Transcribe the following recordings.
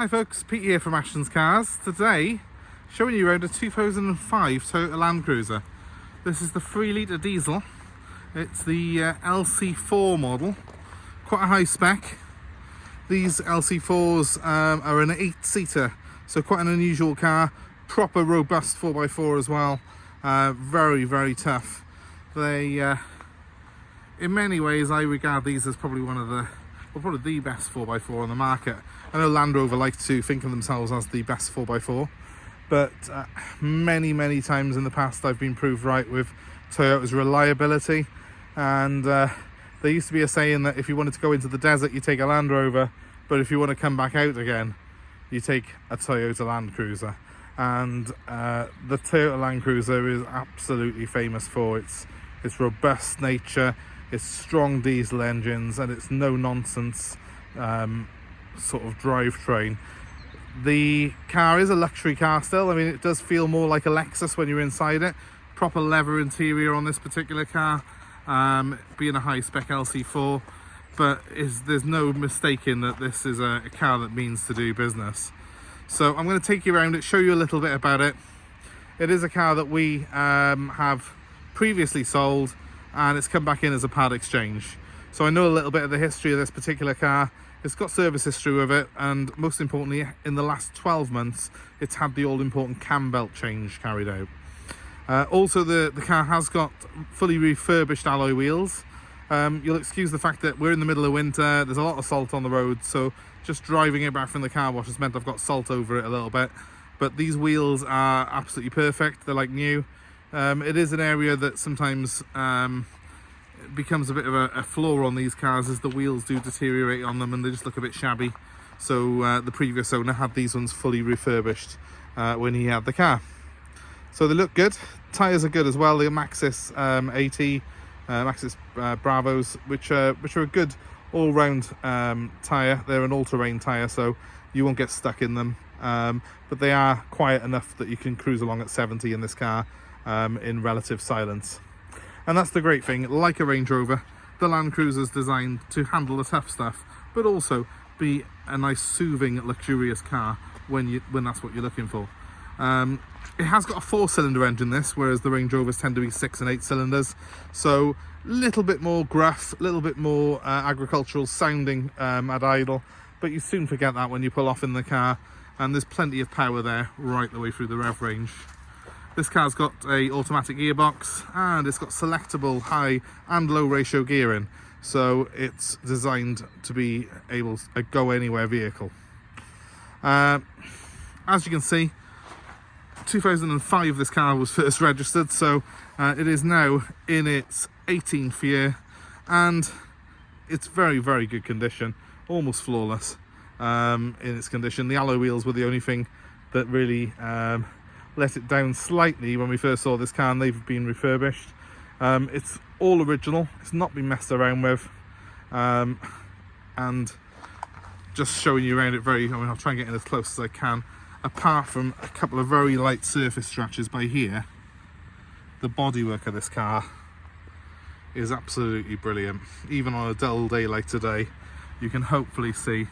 Hi folks, Pete here from Ashton's Cars. Today, showing you around a 2005 Toyota Landcruiser. This is the 3-litre diesel. It's the LC4 model, quite a high spec. These LC4s are an 8-seater, so quite an unusual car. Proper robust 4x4 as well. Very, very tough. They, in many ways, I regard these as probably one of the, well, probably the best 4x4 on the market. I know Land Rover like to think of themselves as the best 4x4, but many times in the past I've been proved right with Toyota's reliability. And there used to be a saying that if you wanted to go into the desert, you take a Land Rover, but if you want to come back out again, you take a Toyota Landcruiser. And the Toyota Landcruiser is absolutely famous for its robust nature, its strong diesel engines, and its no-nonsense sort of drivetrain. The car is a luxury car still. I mean, it does feel more like a Lexus when you're inside it. Proper leather interior on this particular car, being a high-spec LC4, but there's no mistaking that this is a car that means to do business. So I'm going to take you around it, show you a little bit about it. It is a car that we have previously sold, and it's come back in as a part exchange. So I know a little bit of the history of this particular car. It's got service history with it, and most importantly, in the last 12 months, it's had the all-important cambelt change carried out. Also, the car has got fully refurbished alloy wheels. You'll excuse the fact that we're in the middle of winter, there's a lot of salt on the road, so just driving it back from the car wash has meant I've got salt over it a little bit. But these wheels are absolutely perfect, they're like new. It is an area that sometimes becomes a bit of a flaw on these cars, as the wheels do deteriorate on them and they just look a bit shabby. So the previous owner had these ones fully refurbished when he had the car. So they look good. Tyres are good as well. The Maxxis AT, Maxxis Bravos, which are a good all-round tyre. They're an all-terrain tyre, so you won't get stuck in them. But they are quiet enough that you can cruise along at 70 in this car in relative silence. And that's the great thing. Like a Range Rover, the Landcruiser is designed to handle the tough stuff, but also be a nice, soothing, luxurious car when that's what you're looking for. It has got a 4-cylinder engine, this, whereas the Range Rovers tend to be 6 and 8 cylinders. So a little bit more gruff, a little bit more agricultural sounding at idle, but you soon forget that when you pull off in the car, and there's plenty of power there right the way through the rev range. This car's got a automatic gearbox, and it's got selectable high and low ratio gearing, so it's designed to be able to go anywhere vehicle. As you can see, 2005 this car was first registered, so it is now in its 18th year, and it's very good condition, almost flawless in its condition. The alloy wheels were the only thing that really let it down slightly when we first saw this car, and they've been refurbished. It's all original, it's not been messed around with, and just showing you around it I'll try and get in as close as I can. Apart from a couple of very light surface scratches by here, the bodywork of this car is absolutely brilliant. Even on a dull day like today, you can hopefully see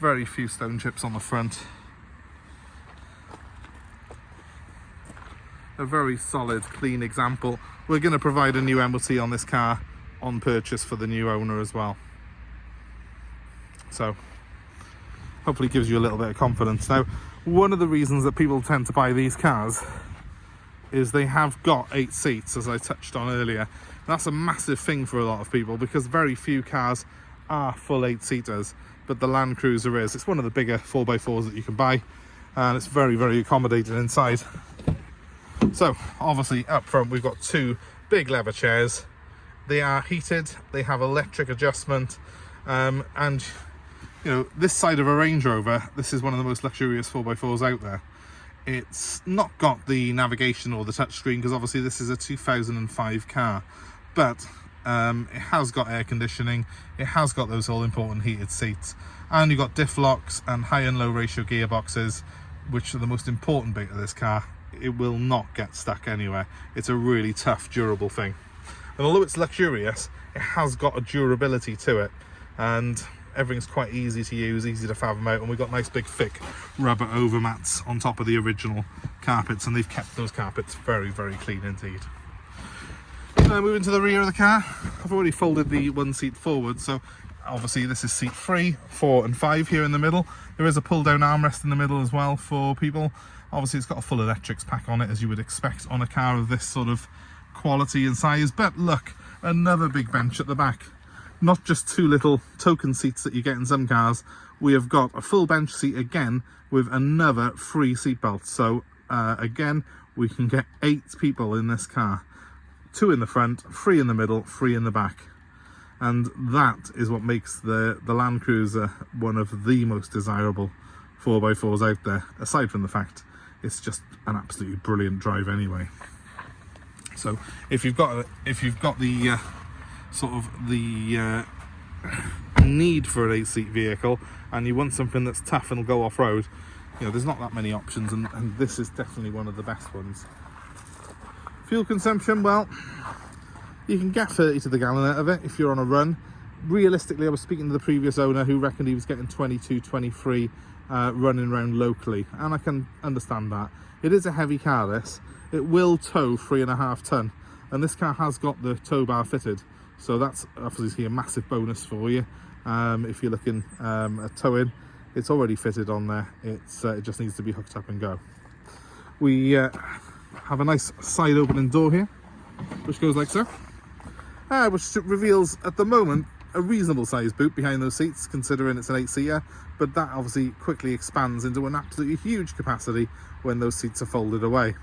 very few stone chips on the front. A very solid, clean example. We're going to provide a new MOT on this car on purchase for the new owner as well. So hopefully gives you a little bit of confidence. Now, one of the reasons that people tend to buy these cars is they have got 8 seats, as I touched on earlier. That's a massive thing for a lot of people, because very few cars are full 8-seaters, but the Landcruiser is. It's one of the bigger 4x4s that you can buy, and it's very accommodating inside. So obviously up front we've got 2 big leather chairs. They are heated, they have electric adjustment, and you know, this side of a Range Rover, this is one of the most luxurious 4x4s out there. It's not got the navigation or the touchscreen, because obviously this is a 2005 car, but it has got air conditioning, it has got those all important heated seats, and you've got diff locks and high and low ratio gearboxes, which are the most important bit of this car. It will not get stuck anywhere. It's a really tough, durable thing. And although it's luxurious, it has got a durability to it, and everything's quite easy to use, easy to fathom out, and we've got nice big thick rubber overmats on top of the original carpets, and they've kept those carpets very, very clean indeed. Now moving to the rear of the car, I've already folded the one seat forward, so obviously this is seat 3, 4 and 5 here in the middle. There is a pull down armrest in the middle as well for people. Obviously it's got a full electrics pack on it, as you would expect on a car of this sort of quality and size. But look, another big bench at the back. Not just 2 little token seats that you get in some cars. We have got a full bench seat again with another free seat belt. So again, we can get 8 people in this car. 2 in the front, 3 in the middle, 3 in the back. And that is what makes the Landcruiser one of the most desirable 4x4s out there, aside from the fact it's just an absolutely brilliant drive anyway. So if you've got the sort of the need for an 8-seat vehicle and you want something that's tough and will go off-road, you know, there's not that many options, and this is definitely one of the best ones. Fuel consumption, well, you can get 30 to the gallon out of it if you're on a run. Realistically, I was speaking to the previous owner who reckoned he was getting 22, 23 running around locally, and I can understand that. It is a heavy car, this. It will tow 3.5 ton, and this car has got the tow bar fitted, so that's obviously a massive bonus for you. If you're looking at towing, it's already fitted on there. It just needs to be hooked up and go. We have a nice side opening door here, which goes like so, which reveals at the moment a reasonable sized boot behind those seats, considering it's an 8-seater, but that obviously quickly expands into an absolutely huge capacity when those seats are folded away.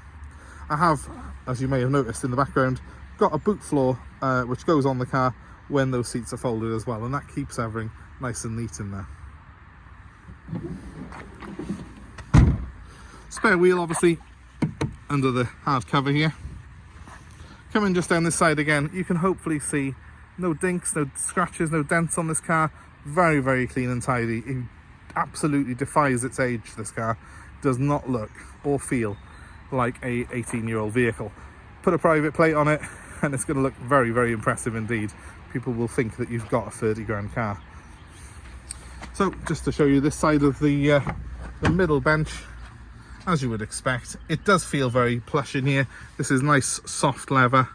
I have, as you may have noticed in the background, got a boot floor which goes on the car when those seats are folded as well, and that keeps everything nice and neat in there. Spare wheel obviously under the hard cover here. Coming just down this side again, you can hopefully see no dinks, no scratches, no dents on this car. Very, very clean and tidy. It absolutely defies its age, this car. Does not look or feel like a 18-year-old vehicle. Put a private plate on it and it's going to look very, very impressive indeed. People will think that you've got a 30 grand car. So just to show you this side of the middle bench, as you would expect, it does feel very plush in here. This is nice soft leather.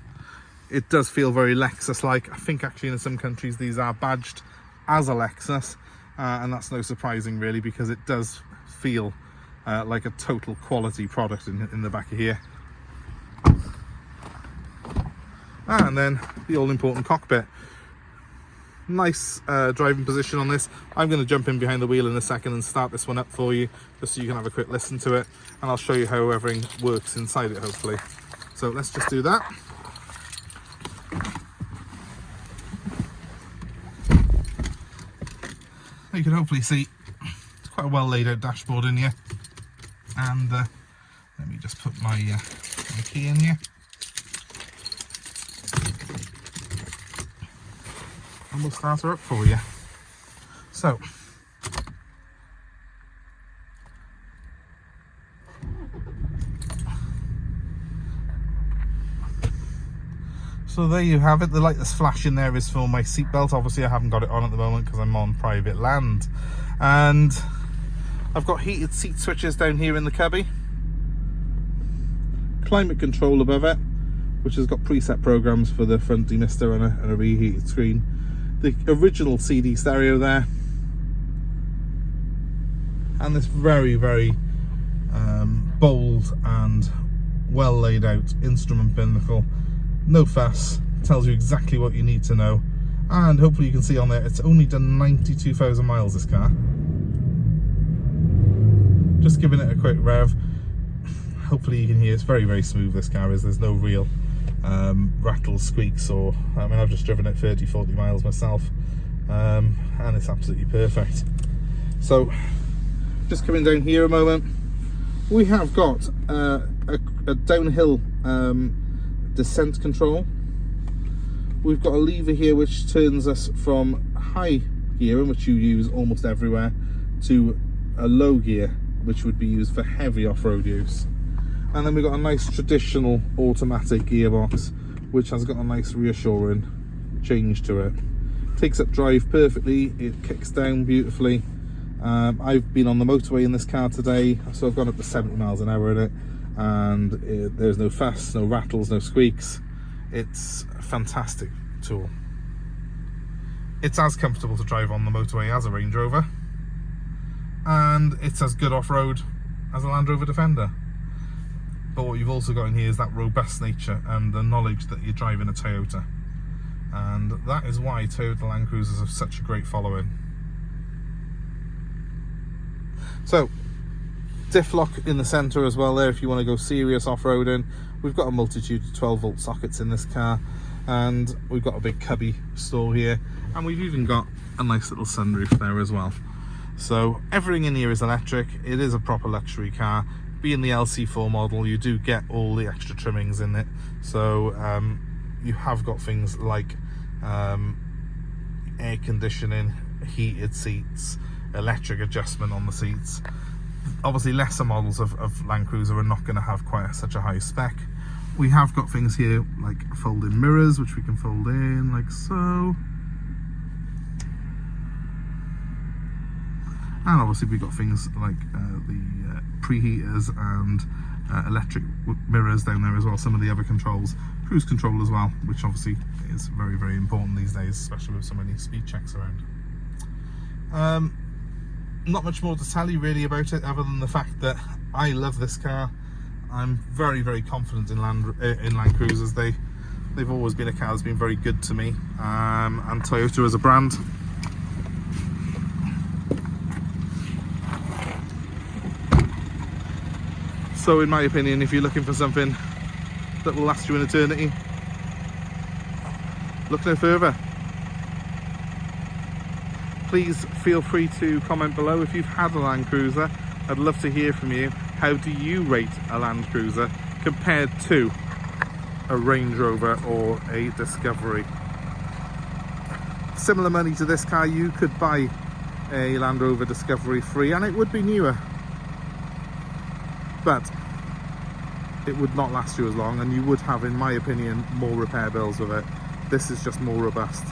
It does feel very Lexus-like. I think actually in some countries these are badged as a Lexus, and that's no surprising really, because it does feel like a total quality product in the back of here. And then the all-important cockpit. Nice driving position on this. I'm going to jump in behind the wheel in a second and start this one up for you, just so you can have a quick listen to it, and I'll show you how everything works inside it hopefully. So let's just do that. You can hopefully see it's quite a well laid out dashboard in here, and let me just put my key in here. And we'll start her up for you. So there you have it. The light that's flashing there is for my seatbelt. Obviously I haven't got it on at the moment because I'm on private land, and I've got heated seat switches down here in the cubby, climate control above it, which has got preset programs for the front demister and a reheated screen. The original CD stereo there, and this very, very bold and well laid out instrument binnacle. No fuss, tells you exactly what you need to know, and hopefully you can see on there it's only done 92,000 miles, this car. Just giving it a quick rev. Hopefully you can hear it's very, very smooth, this car is. There's no real rattles, squeaks, or I mean, I've just driven it 30-40 miles myself, and it's absolutely perfect. So just coming down here a moment, we have got a downhill descent control. We've got a lever here which turns us from high gear, which you use almost everywhere, to a low gear, which would be used for heavy off-road use. And then we've got a nice traditional automatic gearbox, which has got a nice reassuring change to it. takes up drive perfectly, it kicks down beautifully. I've been on the motorway in this car today, so I've gone up to 70 miles an hour in it, and there's no fuss, no rattles, no squeaks. It's a fantastic tool. It's as comfortable to drive on the motorway as a Range Rover, and it's as good off-road as a Land Rover Defender. But what you've also got in here is that robust nature and the knowledge that you're driving a Toyota, and that is why Toyota Land Cruisers have such a great following. So, diff lock in the centre as well there if you want to go serious off-roading. We've got a multitude of 12 volt sockets in this car, and we've got a big cubby store here, and we've even got a nice little sunroof there as well. So everything in here is electric. It is a proper luxury car. Being the LC4 model, you do get all the extra trimmings in it. So you have got things like air conditioning, heated seats, electric adjustment on the seats. Obviously lesser models of Land Cruiser are not going to have quite such a high spec. We have got things here like folding mirrors, which we can fold in like so. And obviously we've got things like the preheaters and electric mirrors down there as well. Some of the other controls, cruise control as well, which obviously is very, very important these days, especially with so many speed checks around. Not much more to tell you really about it, other than the fact that I love this car. I'm very, very confident in Land Cruisers. They've always been a car that's been very good to me, and Toyota as a brand. So in my opinion, if you're looking for something that will last you an eternity, look no further. Please feel free to comment below if you've had a Land Cruiser. I'd love to hear from you. How do you rate a Land Cruiser compared to a Range Rover or a Discovery? Similar money to this car, you could buy a Land Rover Discovery free, and it would be newer, but it would not last you as long, and you would have, in my opinion, more repair bills with it. This is just more robust,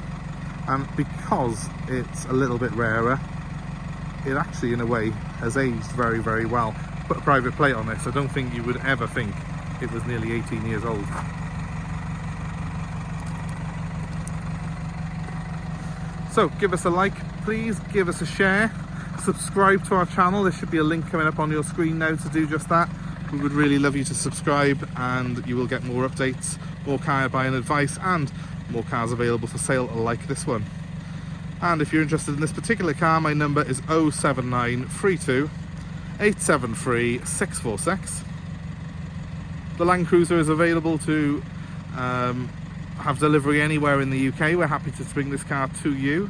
and because it's a little bit rarer, it actually in a way has aged very, very well. Put a private plate on this, I don't think you would ever think it was nearly 18 years old. So give us a like, please give us a share, subscribe to our channel. There should be a link coming up on your screen now to do just that. We would really love you to subscribe, and you will get more updates, more car buying advice, and more cars available for sale like this one. And if you're interested in this particular car, my number is 07932 873 646. The Land Cruiser is available to have delivery anywhere in the UK. We're happy to bring this car to you.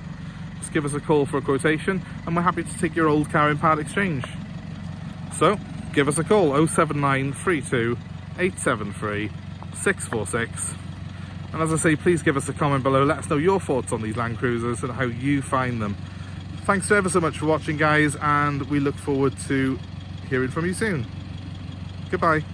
Just give us a call for a quotation, and we're happy to take your old car in part exchange. So give us a call, 07932 873 646. And as I say, please give us a comment below. Let us know your thoughts on these Land Cruisers and how you find them. Thanks ever so much for watching, guys, and we look forward to hearing from you soon. Goodbye.